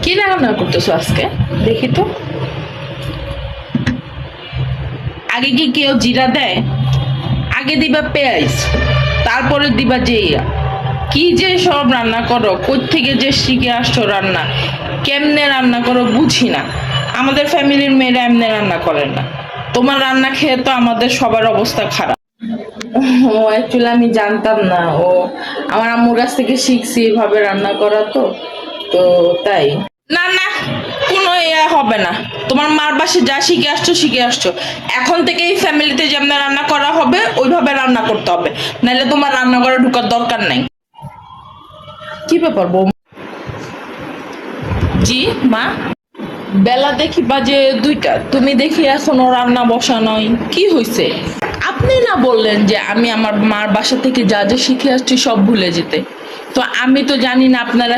কি রান্না করতেছো আজকে? দেখি তো। আগে কি কেউ জিরা দেয়? আগে দিবা পেঁয়াজ, তারপরে দিবা জিরা। কি যে সব রান্না করো, থেকে যে শিখে আসছো রান্না, কেমনে রান্না করো বুঝি না। আমাদের ফ্যামিলির মেয়েরা এমনি রান্না করেন না। তোমার রান্না খেয়ে তো আমাদের সবার অবস্থা খারাপ। ও অ্যাকচুয়ালি আমি জানতাম না। ও আমার আম্মুর কাছ থেকে শিখছি এভাবে রান্না করা, তো তো তাই। না না, কোনো ইয়া হবে না। তোমার মার বাসে যা শিখে আসছো শিখে আসছো। এখন থেকে এই ফ্যামিলিতে যেমন রান্না করা হবে ওইভাবে রান্না করতে হবে, নাহলে তোমার রান্না করে ঢোকার দরকার নাই। কি ব্যাপার বউ? জি মা। বেলা দেখি বাজে 2টা, তুমি দেখি এখনো রান্না বসা নয়, কি হয়েছে? আপনি না বললেন যে আমি আমার মার বাসা থেকে যা যা শিখে আসছি সব ভুলে যেতে? তো আমি তো জানি না আপনারা